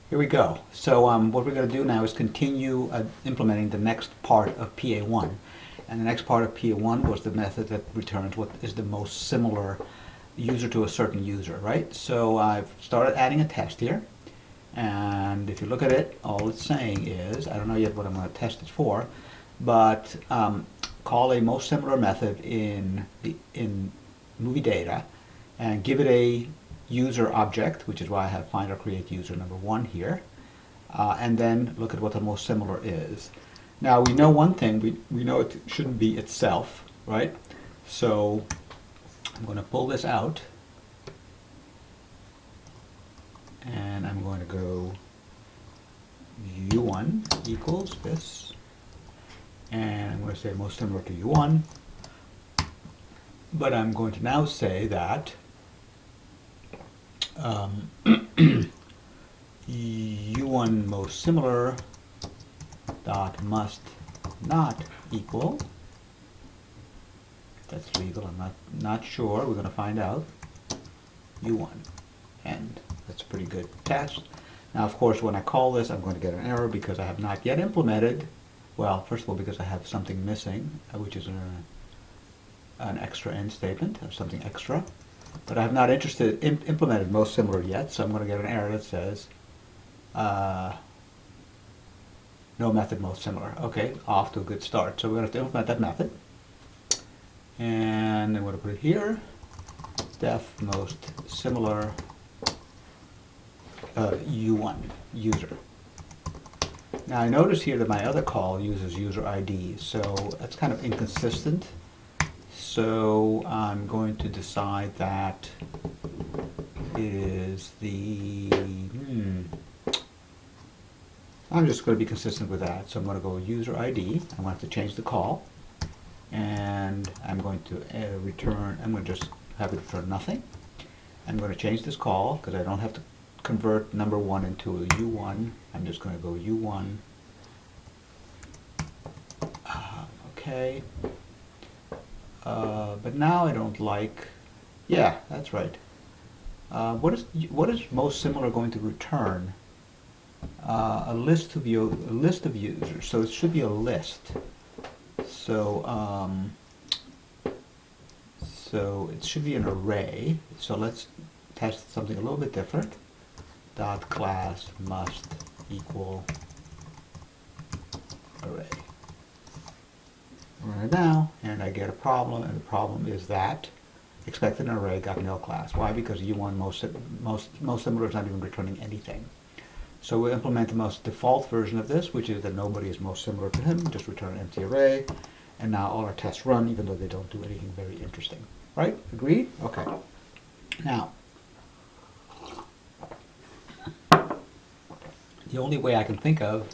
Here we go. So what we're going to do now is continue implementing the next part of PA1. And the next part of PA1 was the method that returns what is the most similar user to a certain user, right? So I've started adding a test here. And if you look at it, all it's saying is, I don't know yet what I'm going to test it for, but call a most similar method in movie data and give it a user object, which is why I have find or create user number 1 here, and then look at what the most similar is. Now we know one thing, we know it shouldn't be itself, right? So I'm going to pull this out and I'm going to go u1 equals this, and I'm going to say most similar to u1, but I'm going to now say that u1 most similar dot must not equal. That's legal. I'm not sure. We're going to find out. u1, and that's a pretty good test. Now, of course, when I call this, I'm going to get an error because I have not yet implemented. Well, first of all, because I have something missing, which is an extra end statement of something extra. But I have not implemented most similar yet, so I'm going to get an error that says no method most similar. Okay, off to a good start. So we're going to have to implement that method. And I'm going to put it here, def most similar u1 user. Now I notice here that my other call uses user ID, so that's kind of inconsistent. So I'm going to decide that it is the, I'm just going to be consistent with that. So I'm going to go user ID. I'm going to have to change the call. And I'm going to return, I'm going to just have it return nothing. I'm going to change this call because I don't have to convert number 1 into a u1. I'm just going to go u1. Okay. But now I don't like, yeah, that's right. What is most similar going to return? A list of users. So it should be a list. So so it should be an array. So let's test something a little bit different. Dot class must equal array. Run it now, and I get a problem, and the problem is that expected array got no class. Why? Because u1 most similar is not even returning anything. So we'll implement the most default version of this, which is that nobody is most similar to him. Just return an empty array, and now all our tests run, even though they don't do anything very interesting. Right? Agreed? Okay. Now, the only way I can think of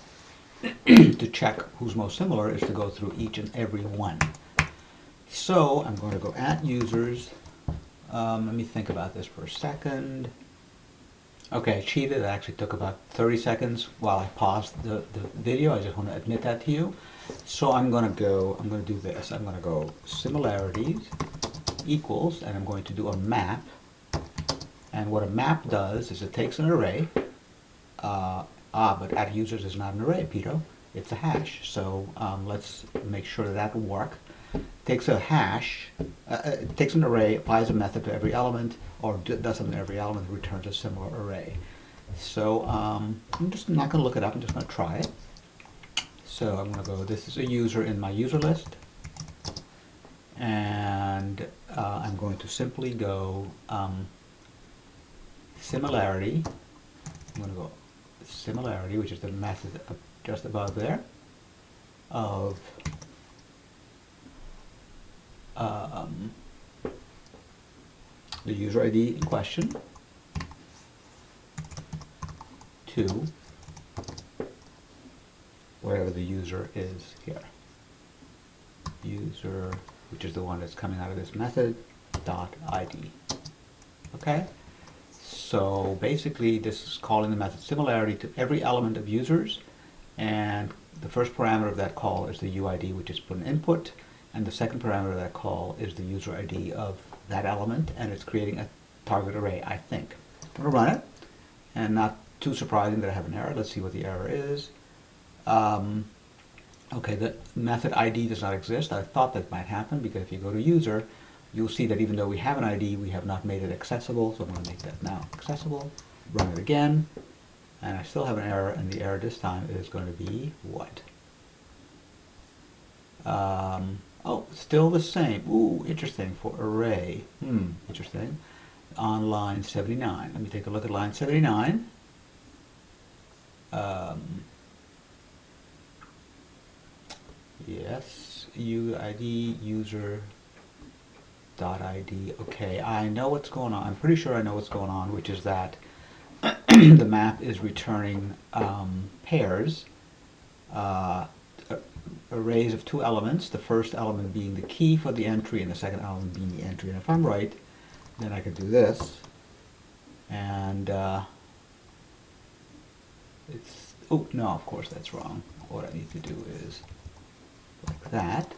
to check who's most similar is to go through each and every one. So I'm going to go at users. Let me think about this for a second. Okay, I cheated. It actually took about 30 seconds while I paused the video. I just want to admit that to you. So I'm going to do this. I'm going to go similarities equals, and I'm going to do a map. And what a map does is it takes an array. But at users is not an array, Peter. It's a hash. So let's make sure that will work. Takes a hash, takes an array, applies a method to every element, or does something to every element, and returns a similar array. So I'm just not going to look it up. I'm just going to try it. So I'm going to go, this is a user in my user list. And I'm going to simply go similarity. I'm going to go similarity, which is the method just above there, of the user ID in question to whatever the user is here. User, which is the one that's coming out of this method, dot ID. Okay? So basically this is calling the method similarity to every element of users, and the first parameter of that call is the UID, which is put in input, and the second parameter of that call is the user ID of that element, and it's creating a target array, I think. I'm going to run it and not too surprising that I have an error. Let's see what the error is. Okay, the method ID does not exist. I thought that might happen because if you go to user, you'll see that even though we have an ID, we have not made it accessible. So I'm going to make that now accessible. Run it again, and I still have an error, and the error this time is going to be what? Oh, still the same. Ooh, interesting for array. Interesting. On line 79. Let me take a look at line 79. Yes, UID user dot ID. Okay, I know what's going on. I'm pretty sure I know what's going on, which is that the map is returning pairs, arrays of two elements, the first element being the key for the entry and the second element being the entry. And if I'm right, then I could do this. And it's, oh, no, of course that's wrong. What I need to do is like that.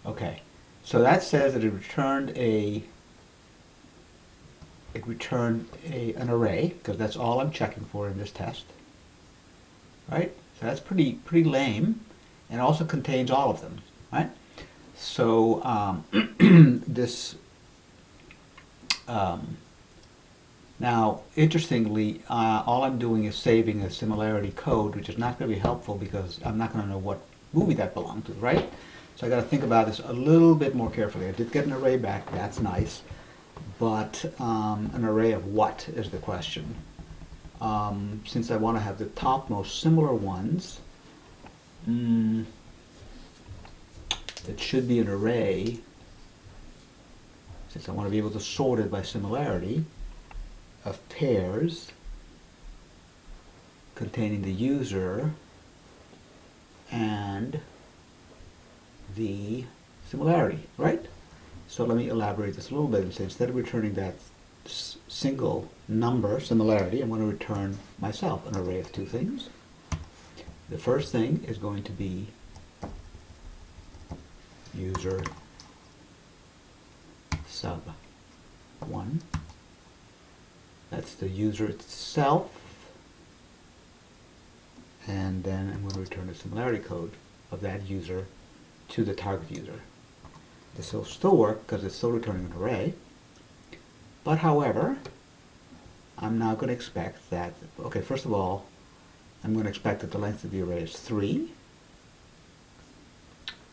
Okay, so that says that it returned an array, because that's all I'm checking for in this test, right? So that's pretty lame, and also contains all of them, right? So this now, interestingly, all I'm doing is saving a similarity code, which is not going to be helpful because I'm not going to know what movie that belonged to, right? So I got to think about this a little bit more carefully. I did get an array back, that's nice, but an array of what is the question? Since I want to have the top most similar ones, it should be an array, since I want to be able to sort it by similarity, of pairs containing the user and the similarity, right? So let me elaborate this a little bit and say instead of returning that single number similarity, I'm going to return myself an array of two things. The first thing is going to be user sub 1. That's the user itself. And then I'm going to return the similarity code of that user to the target user. This will still work because it's still returning an array. But however, I'm now going to expect that, okay, first of all, I'm going to expect that the length of the array is 3,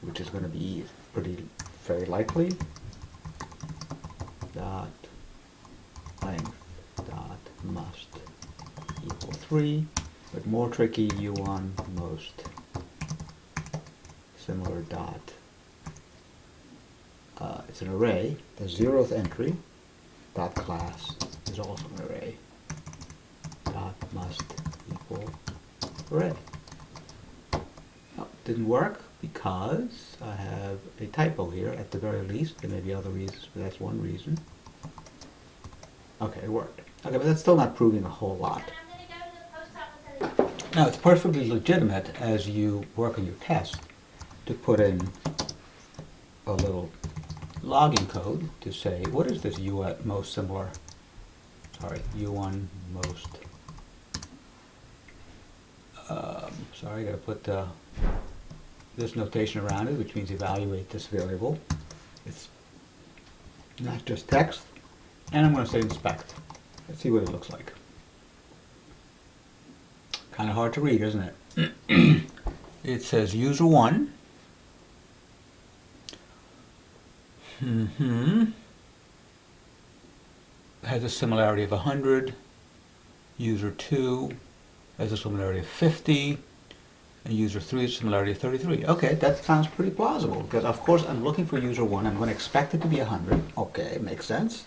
which is going to be very likely. Dot length dot must equal 3, but more tricky, u1 most similar dot. It's an array. The 0th entry dot class is also an array. Dot must equal array. Oh, didn't work because I have a typo here at the very least. There may be other reasons, but that's one reason. Okay, it worked. Okay, but that's still not proving a whole lot. Now, it's perfectly legitimate as you work on your test to put in a little logging code to say, what is this U1 most similar? U1 most. Sorry, I got to put this notation around it, which means evaluate this variable. It's not just text. And I'm going to say inspect. Let's see what it looks like. Kind of hard to read, isn't it? It says user1. Has a similarity of 100. User 2 has a similarity of 50. And user 3 has a similarity of 33. Okay, that sounds pretty plausible because of course I'm looking for user 1. I'm going to expect it to be 100. Okay, makes sense.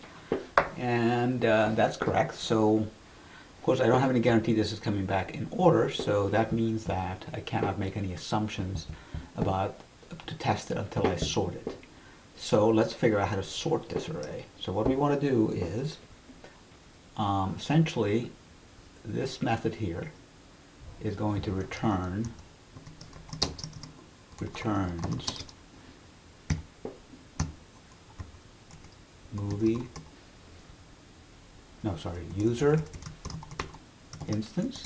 And that's correct. So of course I don't have any guarantee this is coming back in order, so that means that I cannot make any assumptions about to test it until I sort it. So let's figure out how to sort this array. So what we want to do is essentially this method here is going to returns user instance,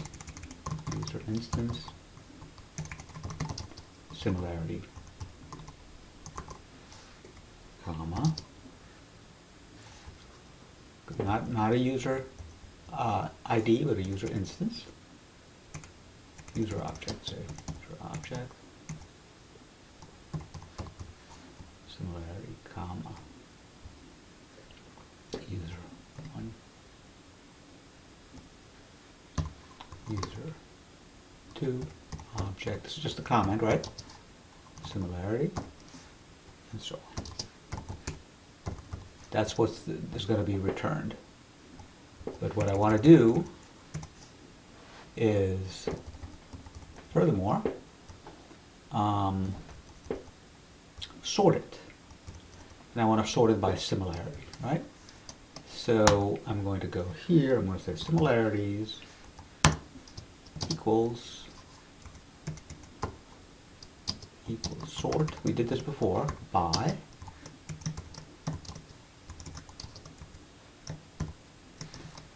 user instance, similarity, comma, not a user ID, but a user instance, user object, say, user object, similarity, comma, user 1, user 2, object, this is just a comment, right? Similarity, and so on. That's what's is going to be returned. But what I want to do is, furthermore, sort it. And I want to sort it by similarity, right? So I'm going to go here, I'm going to say similarities equals sort. We did this before, by.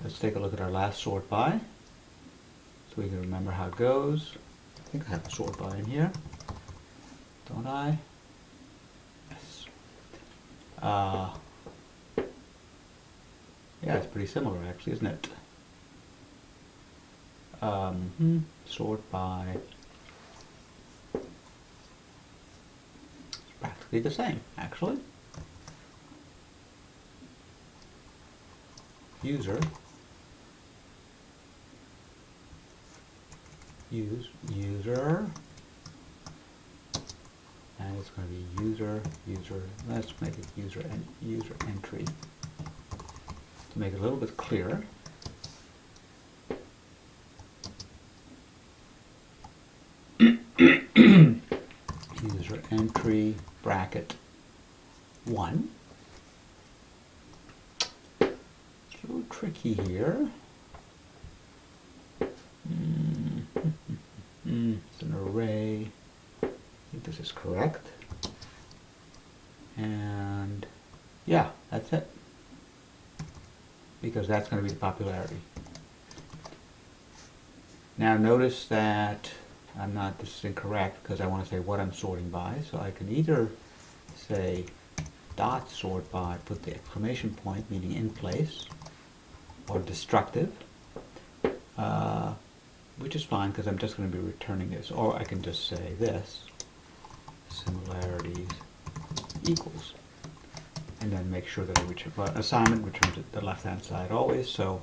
Let's take a look at our last sort by, so we can remember how it goes. I think I have a sort by in here, don't I? Yes. Yeah, it's pretty similar actually, isn't it? Sort by, it's practically the same actually. User, user, and it's going to be user, let's make it user entry to make it a little bit clearer. User entry bracket 1. It's a little tricky here. It's an array. I think this is correct. And yeah, that's it. Because that's going to be the popularity. Now notice that this is incorrect because I want to say what I'm sorting by. So I can either say dot sort by, put the exclamation point, meaning in place, or destructive, which is fine because I'm just going to be returning this. Or I can just say this, similarities equals, and then make sure that I return, assignment returns to the left hand side always, so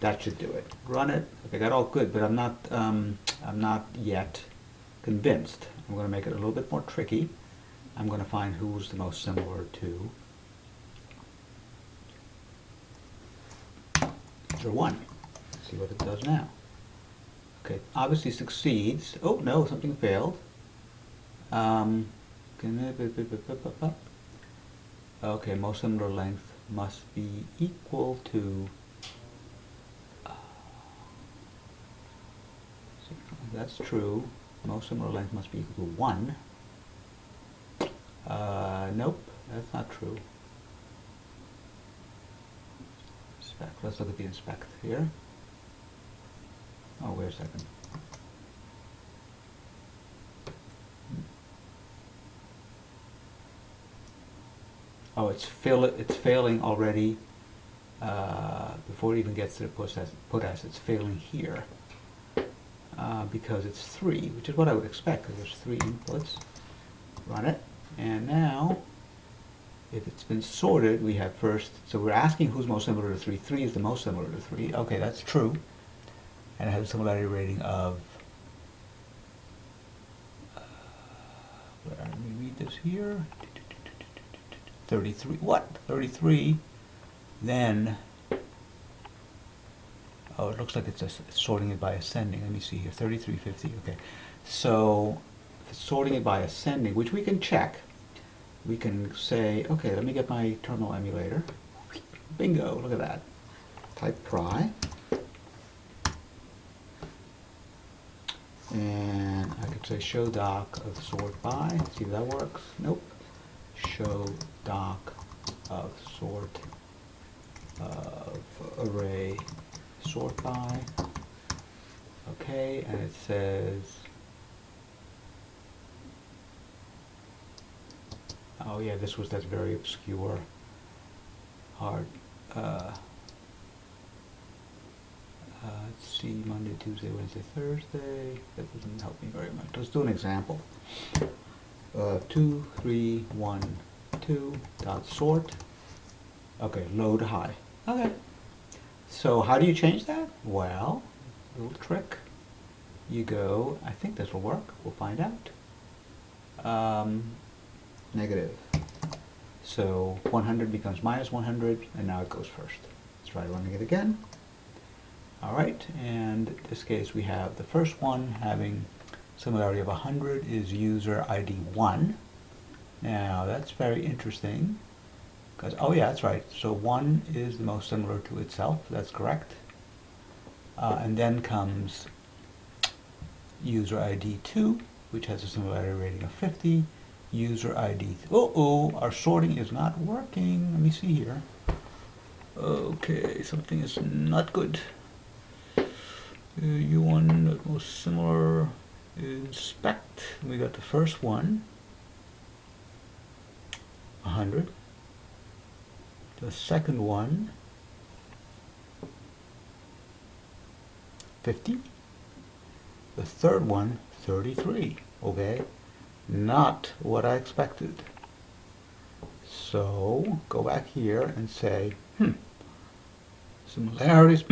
that should do it. Run it. Okay, got all good, but I'm not yet convinced. I'm going to make it a little bit more tricky. I'm going to find who's the most similar to user 1. Let's see what it does now. Okay, obviously succeeds. Oh no, something failed. Okay, most similar length must be equal to, that's true, most similar length must be equal to 1. Nope, that's not true. Inspect, let's look at the inspect here. Oh, wait a second. Oh, it's failing already before it even gets to the put as. It's failing here because it's 3, which is what I would expect because there's 3 inputs. Run it, and now if it's been sorted, we have first. So we're asking who's most similar to 3. 3 is the most similar to 3. Okay, that's true, and it has a similarity rating of. Let me read this here. 33. What? 33. Then, oh, it looks like it's sorting it by ascending. Let me see here. 3350. Okay. So, if it's sorting it by ascending, which we can check, we can say, okay, let me get my terminal emulator. Bingo, look at that. Type pry. And I could say show doc of sort by. See if that works. Nope. Show doc of sort of array sort by. Okay, and it says, oh yeah, this was that very obscure, hard, let's see, Monday, Tuesday, Wednesday, Thursday. That doesn't help me very much. Let's do an example. 2, 3, 1, 2, dot sort. Okay, load high. Okay. So how do you change that? Well, little trick. You go, I think this will work. We'll find out. Negative. So 100 becomes minus 100, and now it goes first. Let's try running it again. All right, and in this case we have the first one having similarity of 100 is user ID 1. Now that's very interesting because, oh yeah, that's right. So 1 is the most similar to itself. That's correct. And then comes user ID 2, which has a similarity rating of 50. User ID, our sorting is not working. Let me see here. Okay, something is not good. U1 most similar, inspect. We got the first one, 100. The second one, 50. The third one, 33. Okay, not what I expected. So go back here and say, similarities.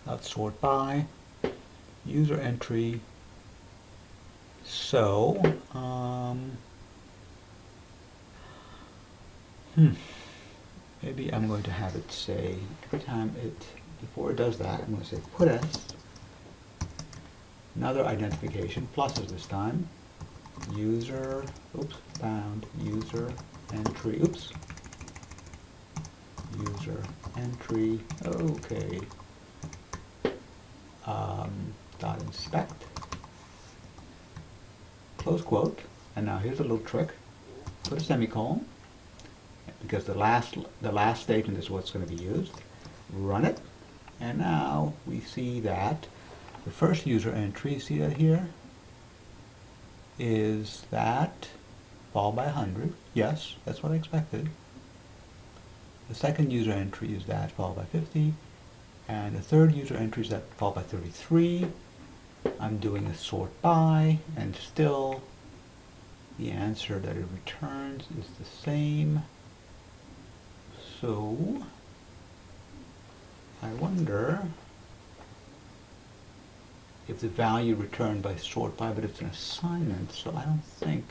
Let's sort by user entry. So maybe I'm going to have it say every time before it does that, I'm going to say put s, another identification, pluses this time, user, bound user entry, user entry, okay, dot inspect, close quote, and now here's a little trick, put a semicolon, because the last statement is what's going to be used, run it, and now we see that the first user entry, see that here, is that followed by 100. Yes, that's what I expected. The second user entry is that followed by 50. And the third user entry is that followed by 33. I'm doing a sort by, and still the answer that it returns is the same. So I wonder if the value returned by sort by, but it's an assignment, so I don't think.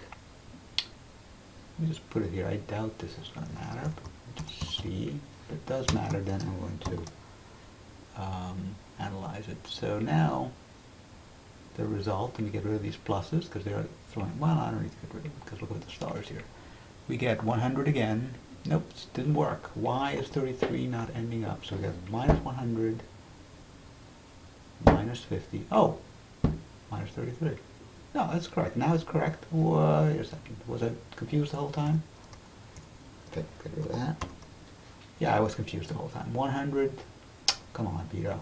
Let me just put it here. I doubt this is going to matter, but just see. If it does matter, then I'm going to analyze it. So now the result, let me get rid of these pluses because they're throwing, well, I don't need to get rid of them because look at the stars here. We get 100 again. Nope, it didn't work. Why is 33 not ending up? So we got minus 100, minus 50. Oh, minus 33. No, that's correct. Now it's correct. Wait a second. Was I confused the whole time? Okay, get rid of that. Yeah, I was confused the whole time. 100, come on, Vito.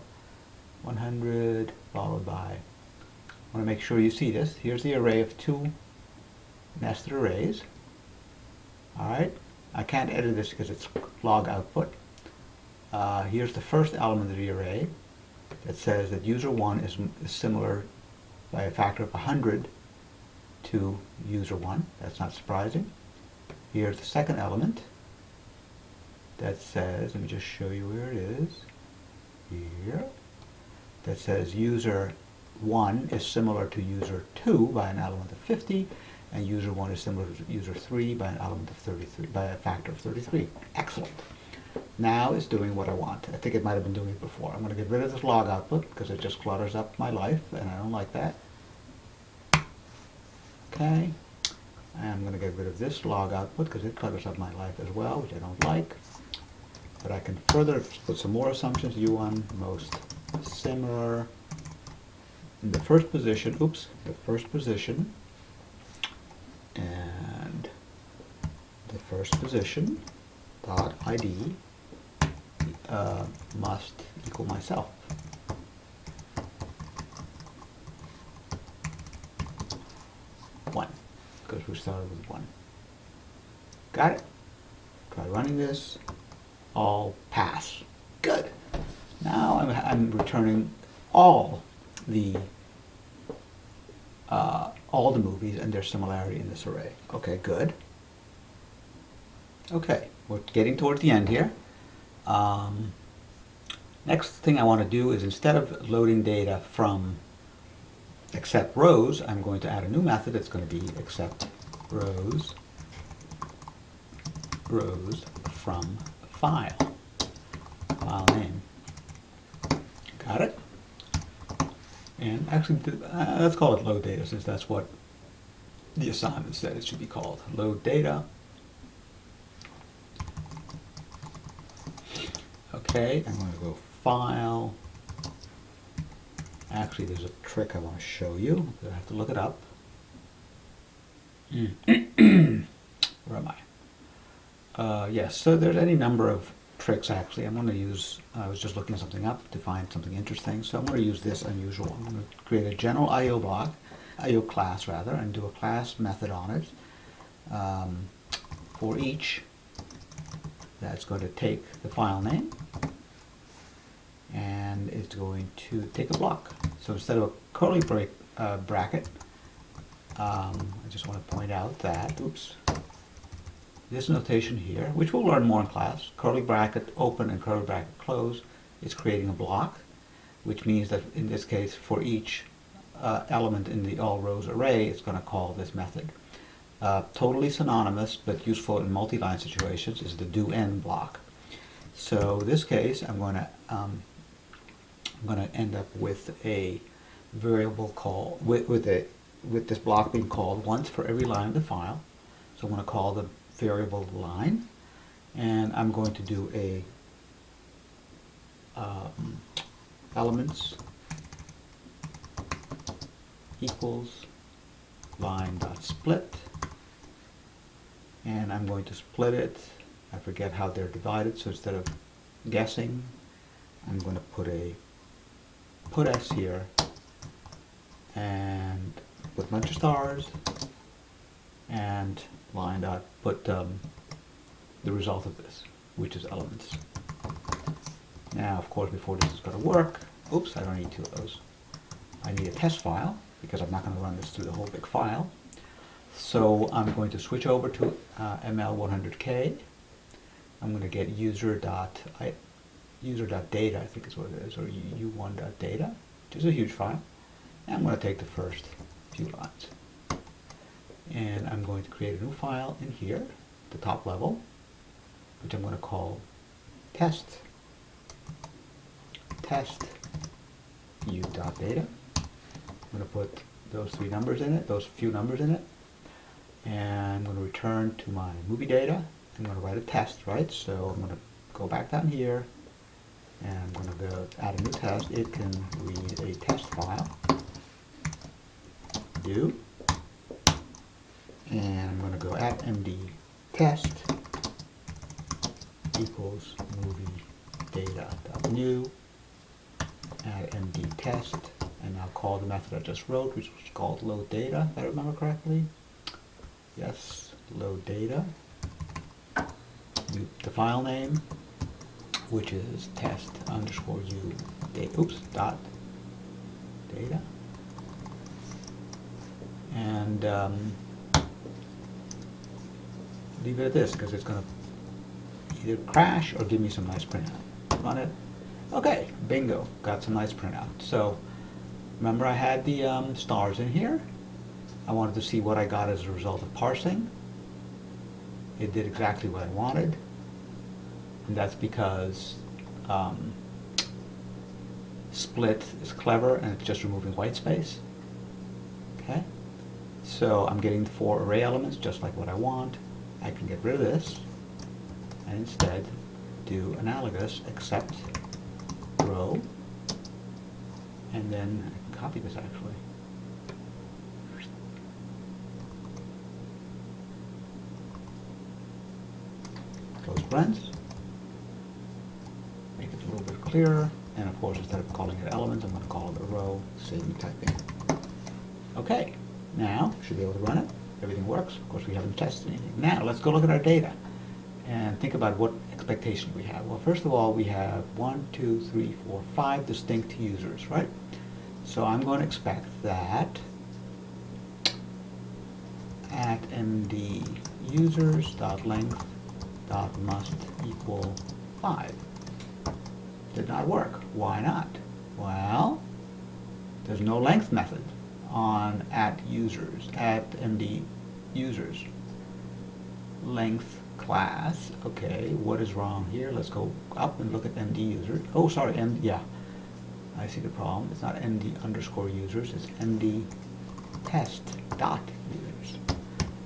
100 followed by, I want to make sure you see this. Here's the array of 2 nested arrays. Alright, I can't edit this because it's log output. Here's the first element of the array that says that user 1 is similar by a factor of 100 to user 1. That's not surprising. Here's the second element that says, let me just show you where it is. Here. That says user 1 is similar to user 2 by an element of 50, and user 1 is similar to user 3 by an element of 33, by a factor of 33. Excellent. Now it's doing what I want. I think it might have been doing it before. I'm going to get rid of this log output because it just clutters up my life, and I don't like that. Okay. I'm going to get rid of this log output because it clutters up my life as well, which I don't like. But I can further put some more assumptions. U1 most similar. In the first position, the first position, and the first position dot ID must equal myself. if we started with 1. Got it? Try running this. All pass. Good. Now I'm returning all the movies and their similarity in this array. Okay, good. Okay, we're getting towards the end here. Next thing I want to do is, instead of loading data from accept rows, I'm going to add a new method that's going to be accept rows from file name. Got it? And actually, let's call it load data, since that's what the assignment said it should be called. Load data. Okay, I'm going to go file. Actually, there's a trick I want to show you. I have to look it up. Where am I? Yes, so there's any number of tricks actually. I'm going to use, I was just looking something up to find something interesting, so I'm going to use this unusual. I'm going to create a general IO block, IO class rather, and do a class method on it for each. That's going to take the file name and it's going to take a block. So instead of a curly bracket, I just want to point out that, oops, this notation here, which we'll learn more in class, curly bracket open and curly bracket close, is creating a block, which means that in this case, for each element in the all rows array, it's going to call this method. Totally synonymous, but useful in multi-line situations, is the do end block. So in this case, I'm going to end up with a variable call with this block being called once for every line of the file. So I'm going to call the variable line, and I'm going to do a elements equals line.split, and I'm going to split it. I forget how they're divided, so instead of guessing, I'm going to put a put s here and put a bunch of stars and line dot put the result of this, which is elements. Now, of course, before this is going to work, oops, I don't need two of those. I need a test file because I'm not going to run this through the whole big file. So I'm going to switch over to ML100K. I'm going to get user.data, I think is what it is, or u1.data, which is a huge file. And I'm going to take the first few lines. And I'm going to create a new file in here, the top level, which I'm going to call test u.data. I'm going to put those three numbers in it, those few numbers in it, and I'm going to return to my movie data. I'm going to write a test, right? So I'm going to go back down here, and I'm going to go add a new test. It can read a test file, do, and I'm going to go at md test equals movie data.new, add md test, and now call the method I just wrote, which was called load data, if I remember correctly. Yes, load data. The file name, which is test underscore u data, oops, dot data, and leave it at this because it's going to either crash or give me some nice printout. Run it. Okay, bingo, got some nice printout. So remember I had the stars in here. I wanted to see what I got as a result of parsing. It did exactly what I wanted, and that's because split is clever and it's just removing white space. Okay, so I'm getting 4 array elements just like what I want. I can get rid of this and instead do analogous except row, and then I can copy this actually. Close parens, make it a little bit clearer, and of course instead of calling it elements, I'm going to call it a row, save me typing. Okay, now should be able to run it. everything works. Of course, we haven't tested anything. Now, let's go look at our data and think about what expectation we have. Well, first of all, we have 1, 2, 3, 4, 5 distinct users, right? So I'm going to expect that at md users.length.must equal 5. Did not work. Why not? Well, there's no length method on at md users. Length class. Okay, what is wrong here? Let's go up and look at md users. Oh, sorry, yeah. I see the problem. It's not md underscore users, it's md test dot users.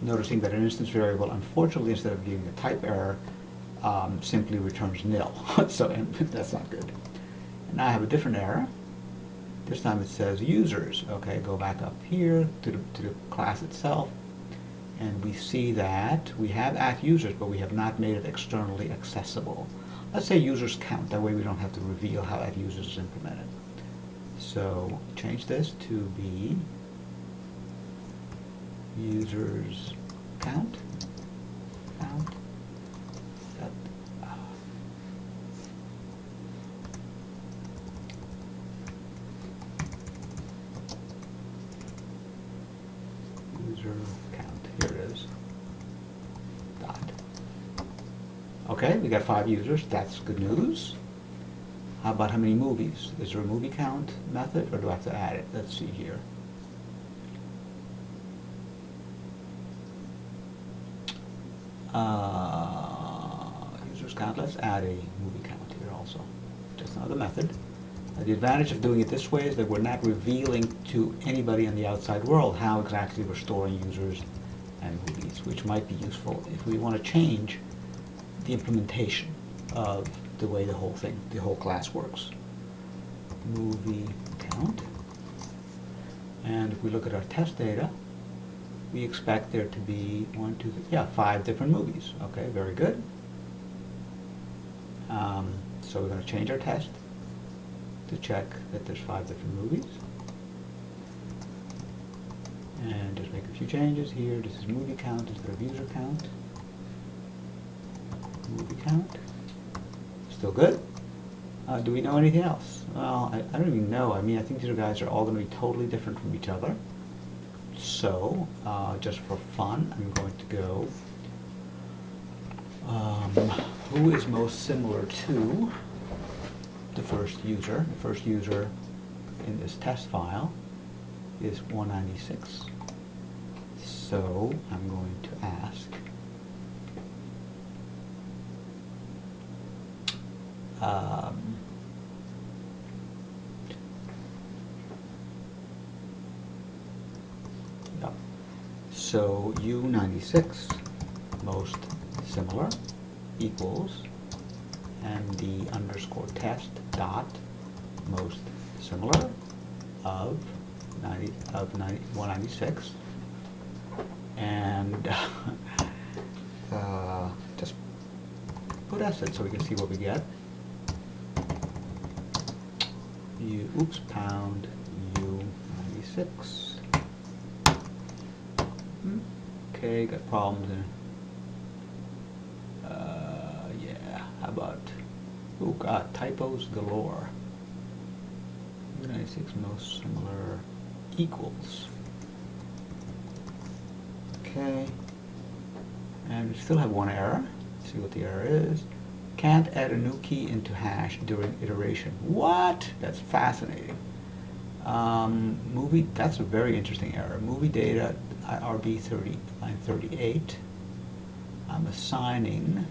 Noticing that an instance variable, unfortunately, instead of giving a type error, simply returns nil. So that's not good. And now I have a different error. This time it says users. Okay, go back up here to the class itself, and we see that we have at users, but we have not made it externally accessible. Let's say users count. That way we don't have to reveal how at users is implemented. So change this to be users count. That, user count. Here it is. Dot. Okay, we got 5 users. That's good news. How about how many movies? Is there a movie count method, or do I have to add it? Let's see here. Users count. Let's add a movie count here also. Just another method. The advantage of doing it this way is that we're not revealing to anybody in the outside world how exactly we're storing users and movies, which might be useful if we want to change the implementation of the way the whole class works. Movie count. And if we look at our test data, we expect there to be 5 different movies. Okay, very good. So we're going to change our test to check that there's 5 different movies. And just make a few changes here. This is movie count instead of user count. Movie count. Still good. Do we know anything else? Well, I don't even know. I mean, I think these guys are all going to be totally different from each other. So, just for fun, I'm going to go, who is most similar to the first user? The first user in this test file is 196. So, I'm going to ask, so U96 most similar equals md underscore test dot most similar of 196, and just put S in so we can see what we get. Pound U96. Okay, got problems in. Yeah, how about, oh god, typos galore. U96 most similar equals. Okay, and we still have one error. Let's see what the error is. Can't add a new key into hash during iteration. What? That's fascinating. Movie, that's a very interesting error. Movie data, IRB 30, line 38. I'm assigning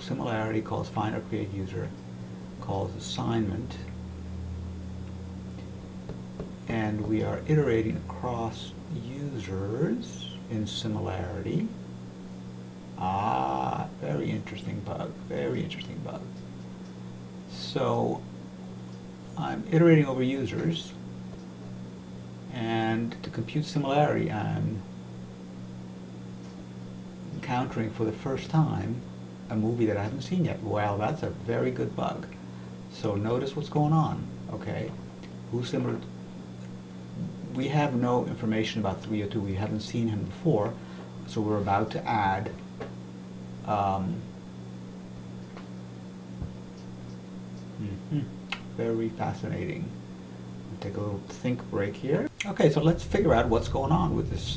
similarity calls find or create user, calls assignment, and we are iterating across users in similarity. Ah, very interesting bug, very interesting bug. So I'm iterating over users, and to compute similarity I'm encountering for the first time a movie that I haven't seen yet. Well, that's a very good bug. So notice what's going on. Okay, who's similar? we have no information about 302. We haven't seen him before, so we're about to add very fascinating. Take a little think break here. Okay, so let's figure out what's going on with this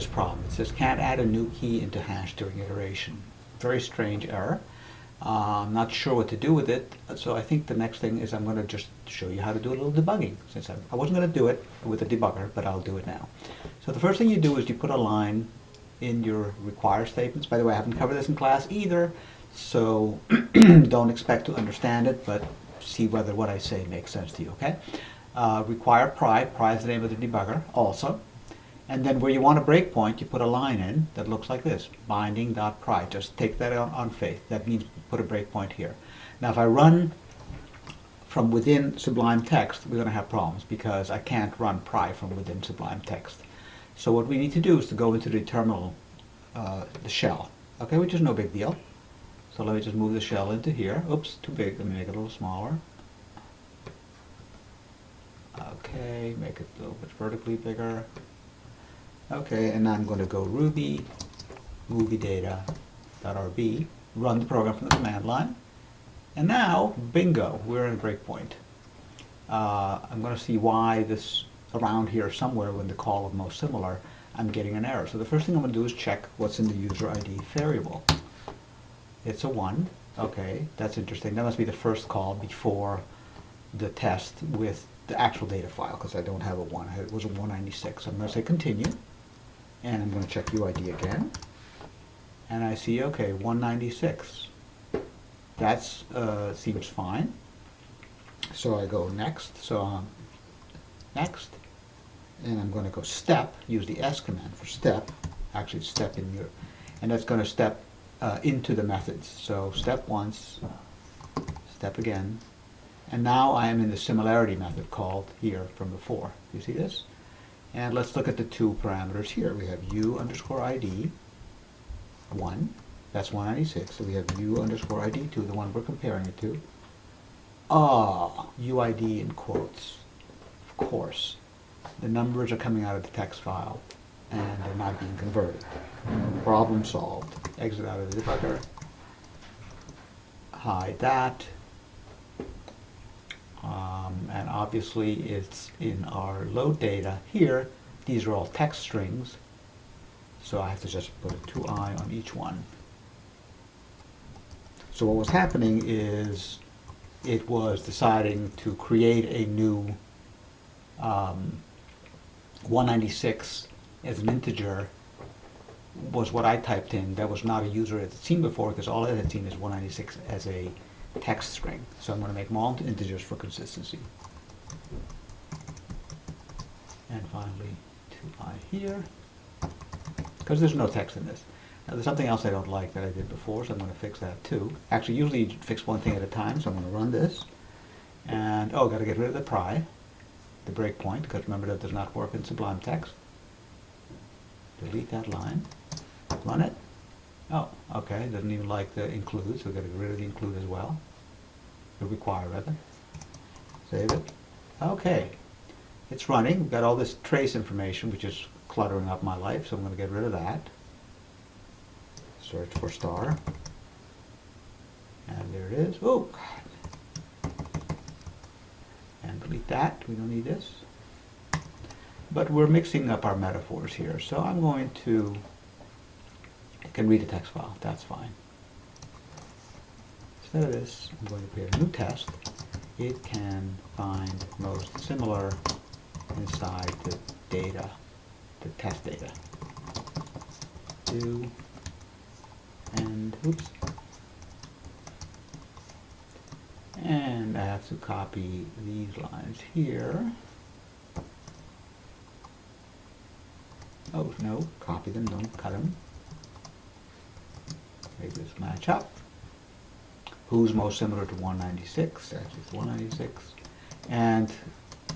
problem. It says can't add a new key into hash during iteration. Very strange error. I'm not sure what to do with it, so I think the next thing is I'm going to just show you how to do a little debugging. Since I wasn't going to do it with a debugger, but I'll do it now. So the first thing you do is you put a line in your require statements. By the way, I haven't covered this in class either, so don't expect to understand it, but see whether what I say makes sense to you, okay? Require pry is the name of the debugger also. And then where you want a breakpoint, you put a line in that looks like this, binding.pry. Just take that on faith. That means put a breakpoint here. Now if I run from within Sublime Text, we're going to have problems because I can't run pry from within Sublime Text. So what we need to do is to go into the terminal, the shell, okay, which is no big deal. So let me just move the shell into here. Oops, too big. Let me make it a little smaller. Okay, make it a little bit vertically bigger. Okay, and now I'm going to go Ruby moviedata.rb, run the program from the command line, and now, bingo, we're in a breakpoint. I'm going to see why this around here somewhere when the call of most similar, I'm getting an error. So the first thing I'm going to do is check what's in the user ID variable. It's a 1. Okay, that's interesting. That must be the first call before the test with the actual data file, because I don't have a 1. It was a 196. So I'm going to say continue. And I'm going to check UID again, and I see, okay, 196. That seems fine. So I go next, next, and I'm going to go step, use the S command for step, actually step in here, and that's going to step into the methods. So step once, step again, and now I am in the similarity method called here from before. You see this? And let's look at the two parameters here. We have u underscore ID 1, that's 196. So we have u underscore ID 2, the one we're comparing it to. UID in quotes. Of course. The numbers are coming out of the text file and they're not being converted. Problem solved. Exit out of the debugger. Hide that. And obviously it's in our load data here. These are all text strings, so I have to just put a 2i on each one. So what was happening is it was deciding to create a new 196 as an integer was what I typed in. That was not a user had seen before, because all it had seen is 196 as a text string. So I'm going to make them all into integers for consistency. And finally 2i here, because there's no text in this. Now there's something else I don't like that I did before, so I'm going to fix that too. Actually, usually you fix one thing at a time, so I'm going to run this. And, oh, got to get rid of the pry, the breakpoint, because remember that does not work in Sublime Text. Delete that line. Run it. Oh, okay, it doesn't even like the include, so we've got to get rid of the include as well. The require, rather. Save it. Okay. It's running. We've got all this trace information, which is cluttering up my life, so I'm going to get rid of that. Search for star. And there it is. Oh, God. And delete that. We don't need this. But we're mixing up our metaphors here, so I'm going to, I can read the text file. That's fine. Instead of this, I'm going to create a new test. It can find most similar inside the data, the test data. Do, and, oops. And I have to copy these lines here. Oh, no, copy them, don't cut them. Make this match up. Who's most similar to 196? Actually, it's 196. And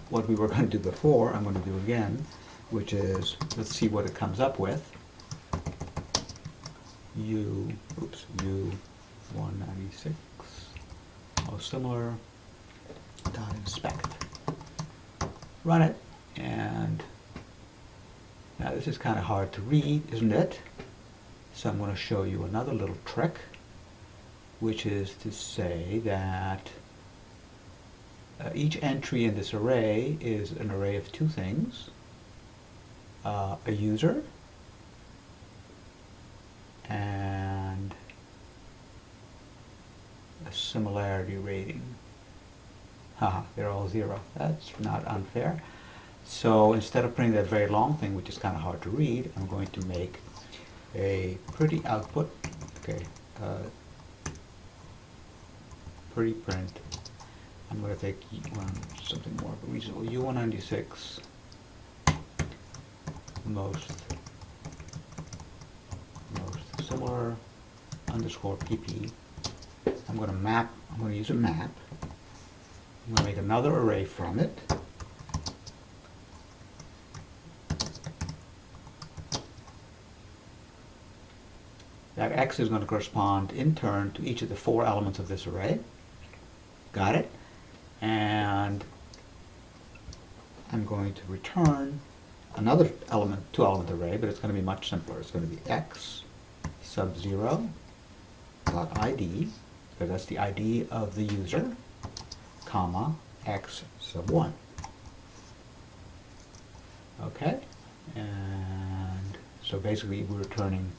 what we were going to do before, I'm going to do again, which is, let's see what it comes up with. U196, most similar, dot inspect. Run it. And now this is kind of hard to read, isn't it? So I'm going to show you another little trick, which is to say that each entry in this array is an array of two things, a user and a similarity rating. Haha, they're all 0. That's not unfair. So instead of printing that very long thing, which is kind of hard to read, I'm going to make a pretty output. Okay, pretty print. I'm going to take something more reasonable. U196 most similar underscore pp. I'm going to use a map. I'm going to make another array from it. That X is going to correspond in turn to each of the 4 elements of this array. Got it? And I'm going to return another element, 2-element array, but it's going to be much simpler. It's going to be X sub 0 dot ID, because that's the ID of the user, comma, X sub 1. Okay? And so basically we're returning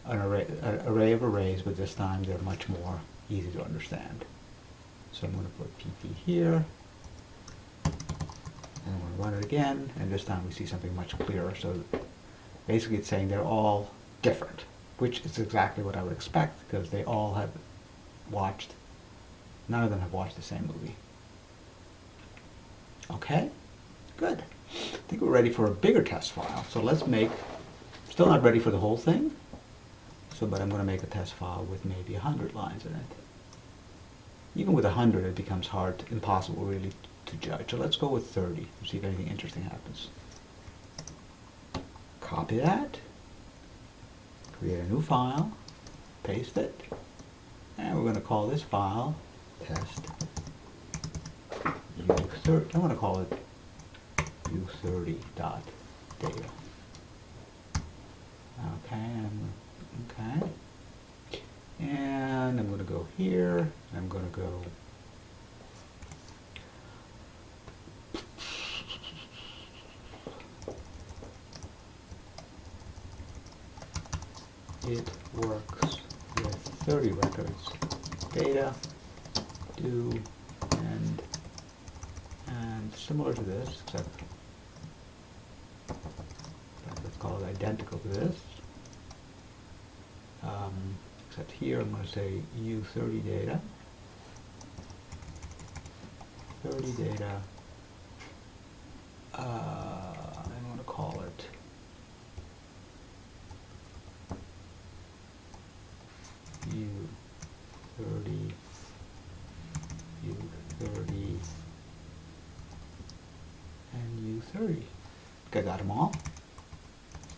an array of arrays, but this time they're much more easy to understand. So I'm going to put pp here, and I'm going to run it again, and this time we see something much clearer. So basically it's saying they're all different, which is exactly what I would expect, because they all have watched, none of them have watched the same movie. Okay, good. I think we're ready for a bigger test file. So let's make, still not ready for the whole thing, but I'm going to make a test file with maybe 100 lines in it. Even with 100 it becomes hard, impossible really to judge. So let's go with 30 and see if anything interesting happens. Copy that, create a new file, paste it, and we're going to call this file test u30. I'm going to call it u30.data. Okay, and I'm going to go here, and I'm going to go it works with 30 records, data, do, and similar to this, except let's call it identical to this. Except here I'm going to say u30 data, 30 data, I'm going to call it u30, and u30. I got them all.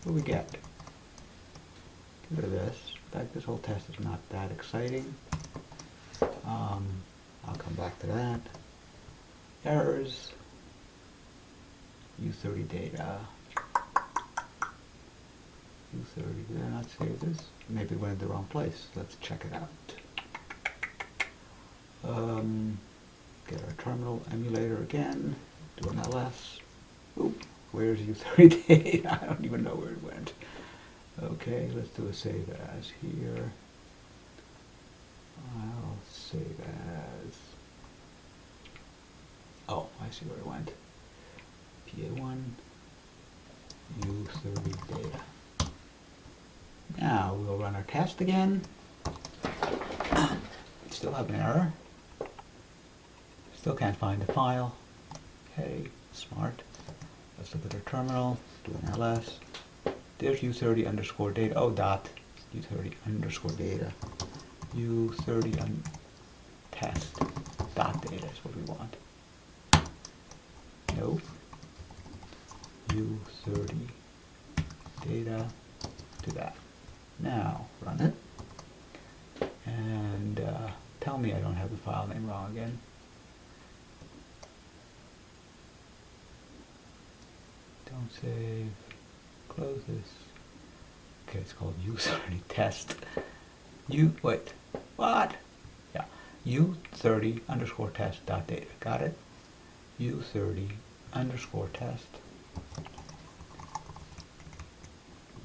What do we get? Get rid of this. In fact, this whole test is not that exciting. I'll come back to that. Errors, u30 data, u30, did I not save this? Maybe it went in the wrong place. Let's check it out. Get our terminal emulator again, do an ls. Oop, where's u30 data? I don't even know where it went. Okay, let's do a save as here. I'll save as, oh, I see where it went. PA1 u30 data. Now we'll run our test again. Still have an error. Still can't find the file. Okay, smart. Let's look at our terminal, do an ls. There's u30 underscore data, oh, dot, u30 underscore data. u30 test dot data is what we want. Nope. u30 data to that. Now run it and tell me I don't have the file name wrong again. Don't save. Close this. Okay, it's called U30 test. Wait, what? Yeah, U30 underscore test dot data. Got it? U30 underscore test.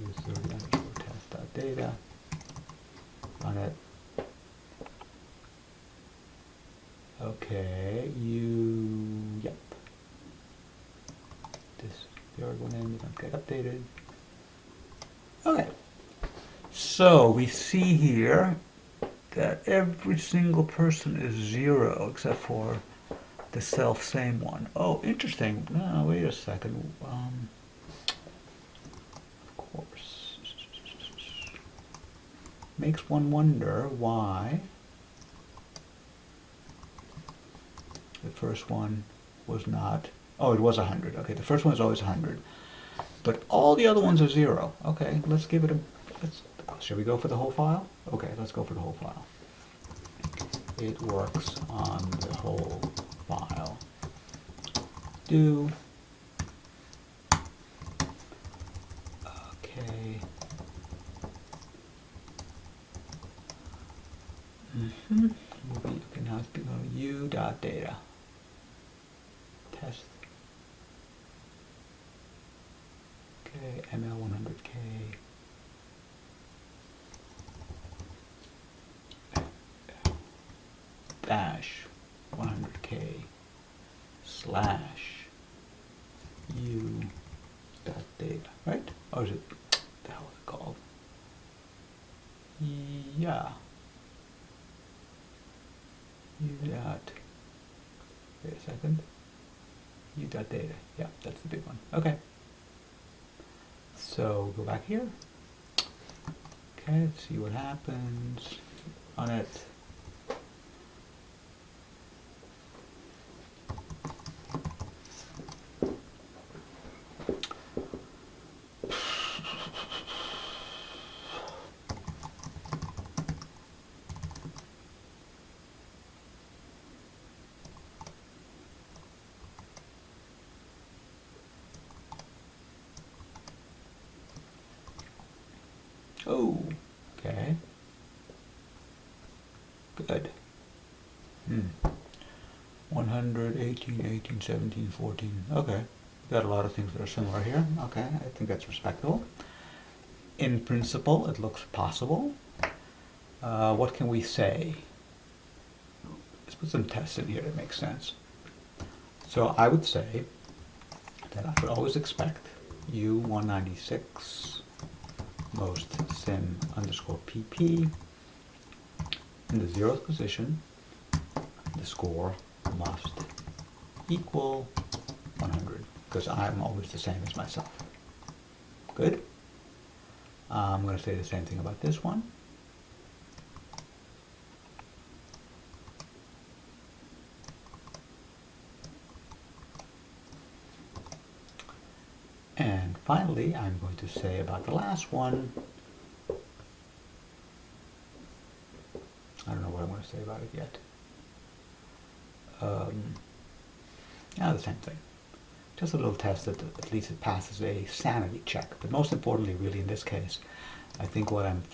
U30 underscore test dot data. Run it. Okay, yep. This third one in, don't get updated. Okay, so we see here that every single person is 0 except for the self same one. Oh, interesting. No, wait a second. Of course. Makes one wonder why the first one was not. Oh, it was 100. Okay, the first one is always 100. But all the other ones are 0. Okay, let's give it a. Should we go for the whole file? Okay, let's go for the whole file. It works on the whole file. Do. Okay. Okay, now it's going to u.data. Test. Okay, ml100k. Dash 100k slash u dot data, right? Or is it, the hell is it called? Yeah. U dot, wait a second. U dot data, yeah, that's the big one. Okay. So go back here. Okay, let's see what happens on it. Oh, okay. Good. 100, 18, 18, 17, 14. Okay. Got a lot of things that are similar here. Okay, I think that's respectable. In principle, it looks possible. What can we say? Let's put some tests in here that make sense. So I would say that I would always expect U196 most sim underscore pp in the 0th position. The score must equal 100 because I'm always the same as myself. Good. I'm going to say the same thing about this one. And finally, I'm going to say about the last one, I don't know what I'm going to say about it yet. The same thing. Just a little test that at least it passes a sanity check. But most importantly, really in this case, I think what I'm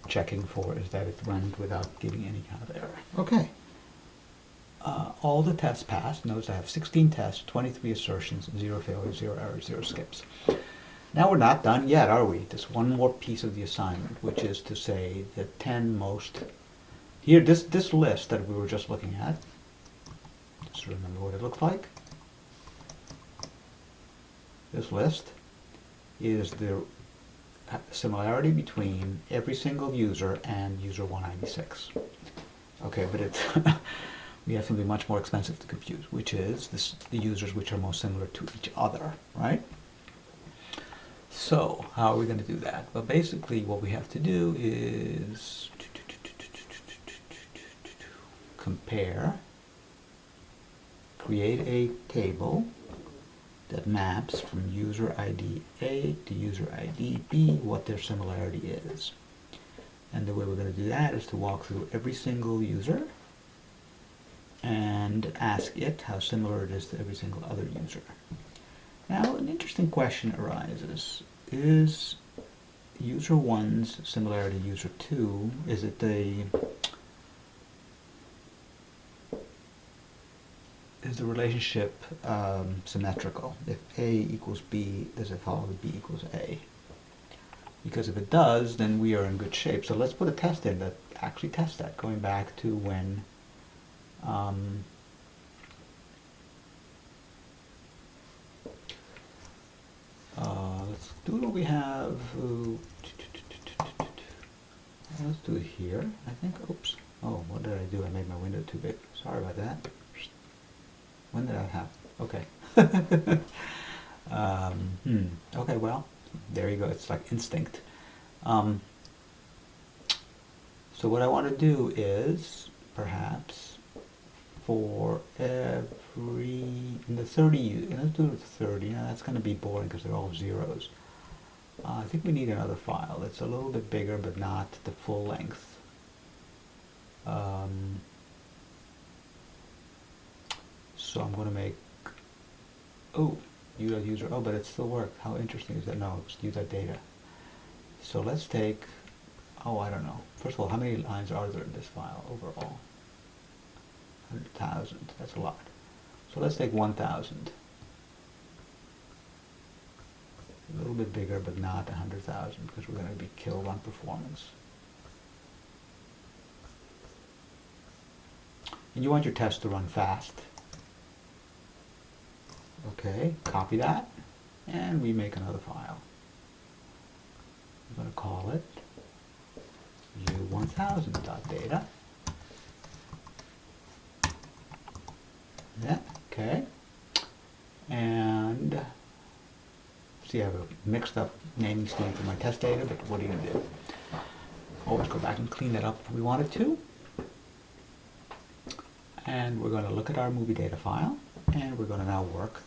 checking for is that it runs without giving any kind of error. Okay. All the tests passed. Notice I have 16 tests, 23 assertions, 0 failures, 0 errors, 0 skips. Now we're not done yet, are we? There's one more piece of the assignment, which is to say the 10 most... Here, this list that we were just looking at, just remember what it looks like. This list is the similarity between every single user and user 196. Okay, but it's we have something much more expensive to compute, which is the users which are most similar to each other, right? So how are we going to do that? Well, basically what we have to do is compare, create a table that maps from user ID A to user ID B what their similarity is. And the way we're going to do that is to walk through every single user and ask it how similar it is to every single other user. Now, an interesting question arises. Is user 1's similarity to user 2, is the relationship symmetrical? If A equals B, does it follow that B equals A? Because if it does, then we are in good shape. So let's put a test in that actually tests that, going back to when let's do what we have. Let's do it here, I think. Oops. Oh, what did I do? I made my window too big. Sorry about that. When did that happen? Okay. Okay, well, there you go. It's like instinct. So what I want to do is, perhaps, for every, in the 30, let's do it with 30. Now that's going to be boring because they're all zeros. I think we need another file. It's a little bit bigger, but not the full length. So I'm going to make, user, but it still worked. How interesting is that? No, it's use that data. So let's take, I don't know. First of all, how many lines are there in this file overall? 100,000. That's a lot. So let's take 1,000. A little bit bigger, but not 100,000 because we're going to be killed on performance. And you want your test to run fast. Okay, copy that, and we make another file. I'm going to call it u1000.data. Yeah, okay. And see, I have a mixed up naming scheme for my test data, but what are you going to do? Always go back and clean that up if we wanted to. And we're going to look at our movie data file, and we're going to now work.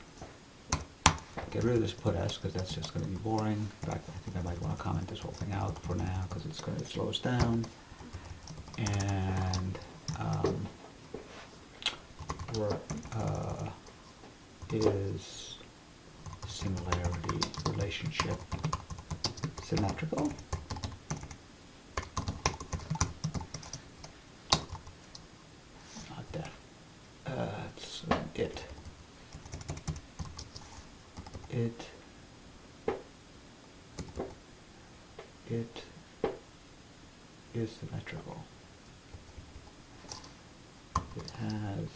Get rid of this put s because that's just going to be boring. In fact, I think I might want to comment this whole thing out for now because it's going to slow us down. And work is similarity relationship symmetrical. Not that. It's it. It is symmetrical. It has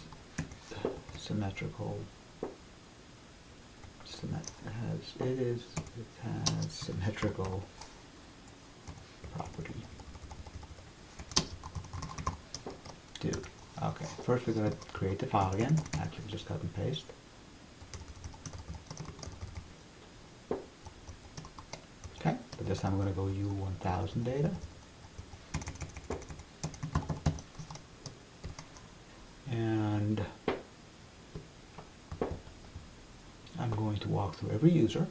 symmetrical. It has symmetrical property. Do. Okay. First, we're going to create the file again. Actually, just cut and paste. Okay. But this time, I'm going to go u1000 data. And I'm going to walk through every user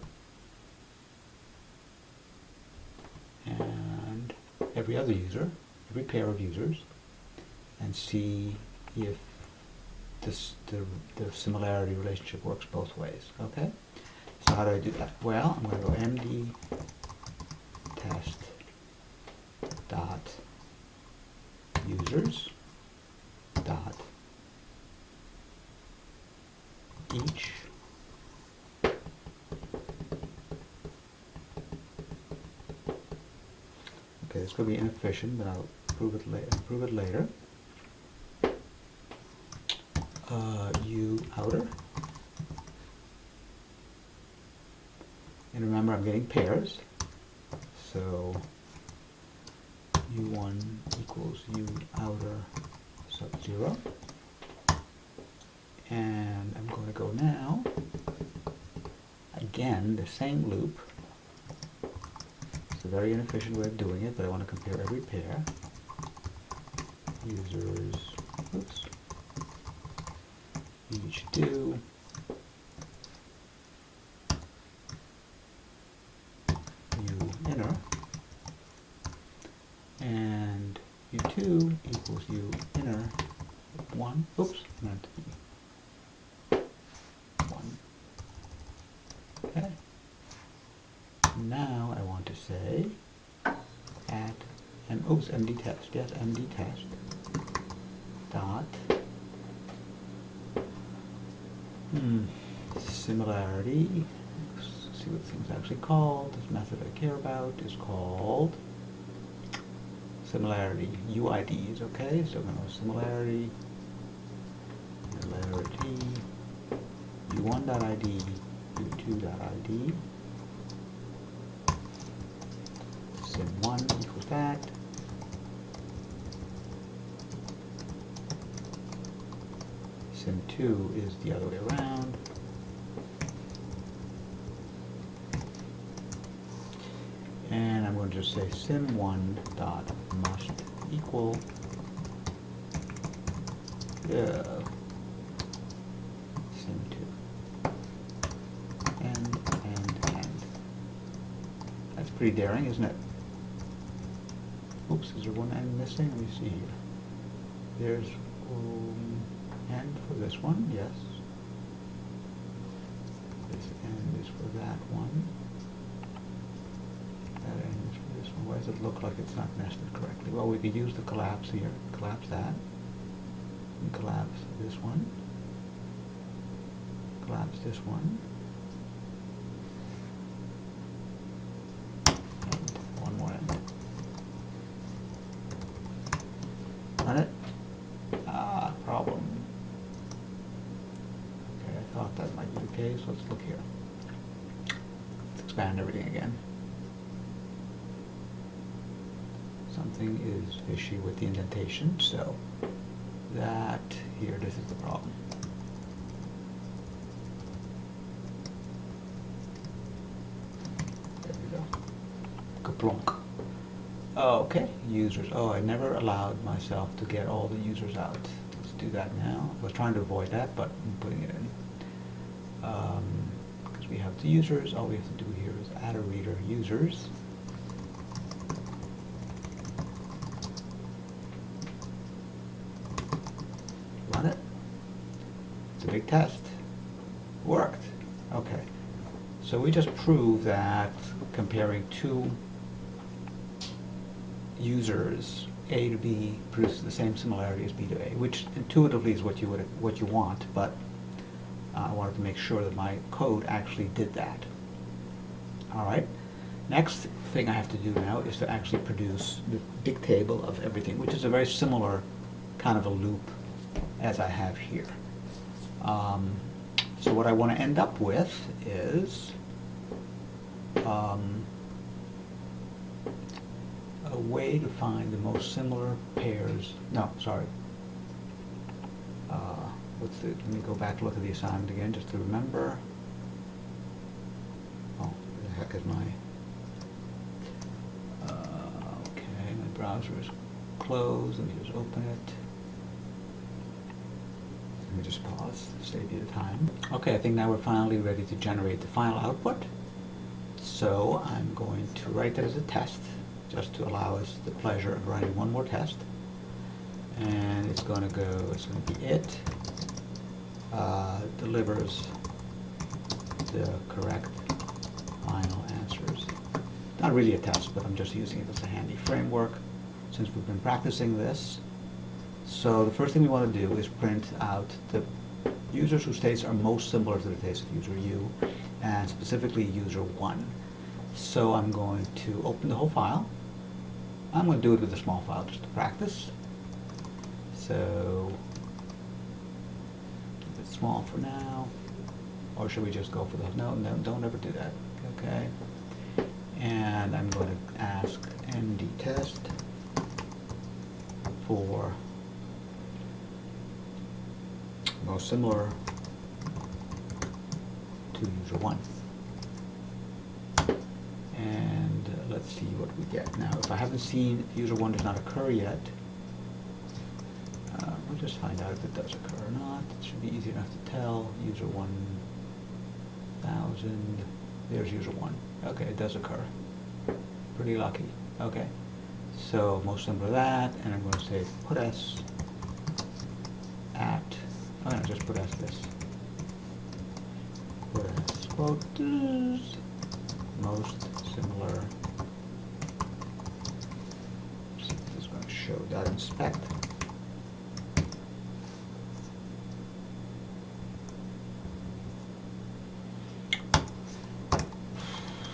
and every other user, every pair of users, and see if the similarity relationship works both ways. Okay? So how do I do that? Well, I'm going to go md test dot users dot each Okay, it's going to be inefficient, but I'll prove it later. U outer. And remember, I'm getting pairs. So u1 equals u outer sub 0. And I'm going to go now, again, the same loop. It's a very inefficient way of doing it, but I want to compare every pair. Users, oops, each do, u inner, and u2 equals u inner 1, oops, meant to be 1. was MD test. Yes, MD test dot similarity. Let's see what the thing's actually called. This method I care about is called similarity UIDs. Okay, so I'm going to similarity u1.id u2.id sim1 equals that. Sim2 is the other way around. And I'm going to just say sim1 dot must equal sim2 and. That's pretty daring, isn't it? Oops, is there one end missing? Let me see here. There's end for this one, yes. This end is for that one. That end is for this one. Why does it look like it's not nested correctly? Well, we could use the collapse here. Collapse that. And collapse this one. Collapse this one. And one more end. Run it. Problem. Okay, I thought that might be the case. Let's look here. Let's expand everything again. Something is fishy with the indentation, so that here, this is the problem. There we go. Kaplunk. Okay, users. Oh, I never allowed myself to get all the users out. Let's do that now. I was trying to avoid that, but I'm putting it in. Because we have the users, all we have to do here is add a reader users. Run it. It's a big test. Worked. Okay. So we just proved that comparing two users, A to B, produces the same similarity as B to A, which intuitively is what you want, but I wanted to make sure that my code actually did that. All right. Next thing I have to do now is to actually produce the big table of everything, which is a very similar kind of a loop as I have here. So what I want to end up with is a way to find the most similar pairs. No, sorry. Let me go back and look at the assignment again just to remember. Oh, where the heck is my... okay, my browser is closed. Let me just open it. Let me just pause, save you the time. Okay, I think now we're finally ready to generate the final output. So I'm going to write that as a test, just to allow us the pleasure of running one more test. And it's going to be it delivers the correct final answers. Not really a test, but I'm just using it as a handy framework since we've been practicing this. So the first thing we want to do is print out the users whose states are most similar to the states of user U, and specifically user 1. So I'm going to open the whole file. I'm going to do it with a small file just to practice. So keep it small for now. Or should we just go for the... No, don't ever do that. Okay. And I'm going to ask MD test for most similar to user 1. And let's see what we get. Now, if I haven't seen, if user 1 does not occur yet, we'll just find out if it does occur or not. It should be easy enough to tell. User 1000, there's user 1. Okay, it does occur. Pretty lucky. Okay, so most similar to that, and I'm going to say put s at, oh no, just put s this. Put s quote most similar, this show.inspect.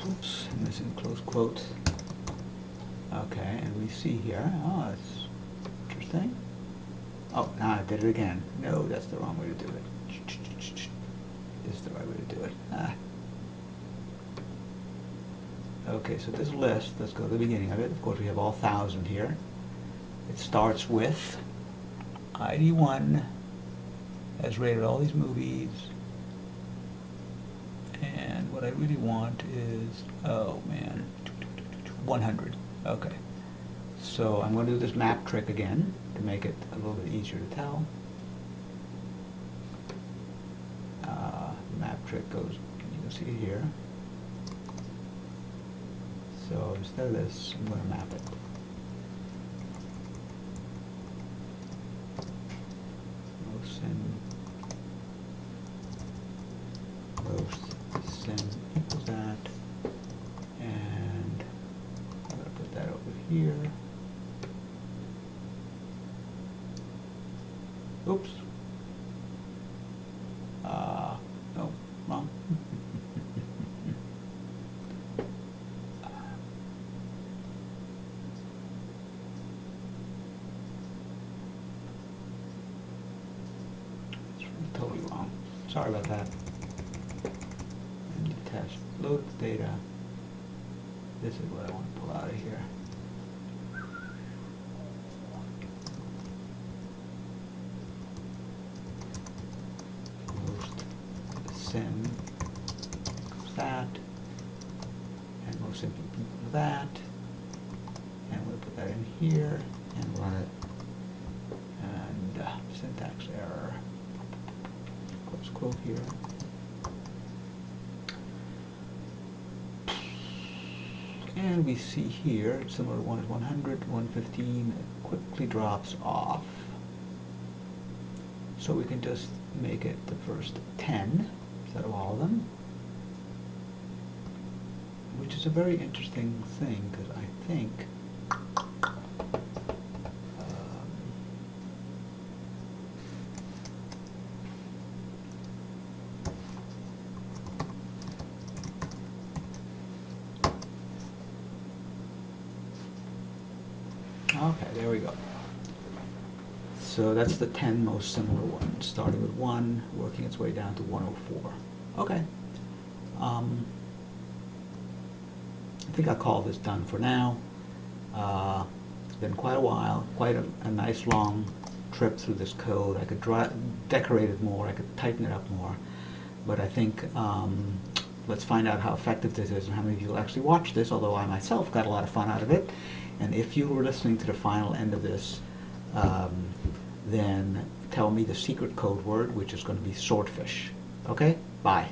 Oops, missing close quote. Okay, and we see here, oh, that's interesting. Oh, now I did it again. No, that's the wrong way to do it. This is the right way to do it. Okay, so this list, let's go to the beginning of it. Of course, we have all 1,000 here. It starts with ID1 has rated all these movies. And what I really want is, oh man, 100. Okay. So I'm going to do this map trick again to make it a little bit easier to tell. Map trick goes, you can see it here. So instead of this, I'm going to map it. Most sim equals that. And I'm going to put that over here. Oops. No, wrong. It's totally wrong. Sorry about that. And test load the data. This is what I want to pull out of here. Most sim equals that, and most sim equals that, and we'll put that in here and run it. And syntax error. Close quote here. And we see here, similar one is 100, 115, it quickly drops off. So we can just make it the first 10 instead of all of them. Which is a very interesting thing, because I think okay, there we go. So that's the 10 most similar ones, starting with 1, working its way down to 104. Okay. I think I'll call this done for now. It's been quite a while, quite a nice long trip through this code. I could decorate it more, I could tighten it up more, but I think let's find out how effective this is and how many of you will actually watch this, although I myself got a lot of fun out of it. And if you were listening to the final end of this, then tell me the secret code word, which is going to be swordfish. Okay? Bye.